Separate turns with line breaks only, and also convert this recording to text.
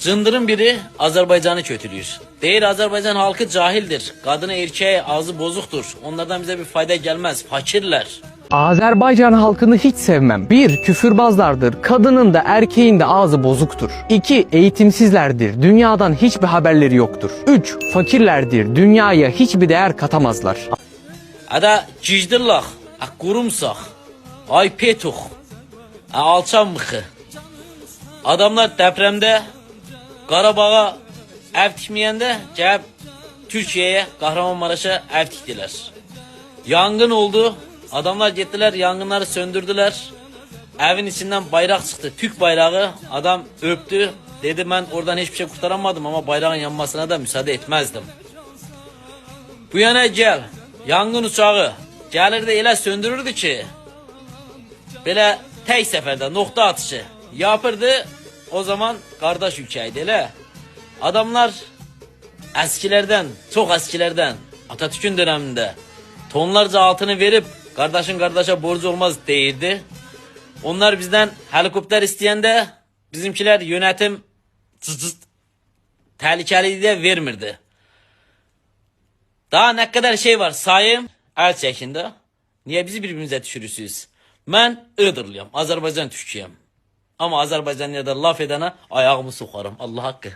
Zındırın biri Azerbaycan'ı kötülüyor. Deyir Azerbaycan halkı cahildir. Kadını erkeğe ağzı bozuktur. Onlardan bize bir fayda gelmez. Fakirler.
Azerbaycan halkını hiç sevmem. 1. Küfürbazlardır. Kadının da erkeğin de ağzı bozuktur. 2. Eğitimsizlerdir. Dünyadan hiçbir haberleri yoktur. 3. Fakirlerdir. Dünyaya hiçbir değer katamazlar.
Ada cicdirlaq, qurumsaq, ay petuq, alçan mıxı. Adamlar depremde Qarabağ'a ev tikmeyende gəlib Türkiye'ye, Kahramanmaraş'a ev tikdiler. Yangın oldu. Adamlar gittiler, yangınları söndürdüler. Evin içinden bayrak çıktı. Türk bayrağı. Adam öptü. Dedi ben oradan hiçbir şey kurtaramadım ama bayrağın yanmasına da müsaade etmezdim. Bu yana gel. Yangın uçağı. Gelirdi elə söndürürdü ki. Belə tek seferde nokta atışı yapırdı. O zaman kardeş ülkeydi elə. Adamlar eskilerden, çok eskilerden Atatürk'ün döneminde tonlarca altını verip kardeşin kardeşe borcu olmaz deyirdi. Onlar bizden helikopter isteyende bizimkiler yönetim tehlikeli diye vermirdi. Daha ne kadar şey var sayayım el çekinde. Niye bizi birbirimize düşürürsünüz? Ben Iğdırlıyım, Azerbaycan Türkiyem. Ama Azerbaycanlıya da laf edene ayağımı sokarım. Allah hakkı.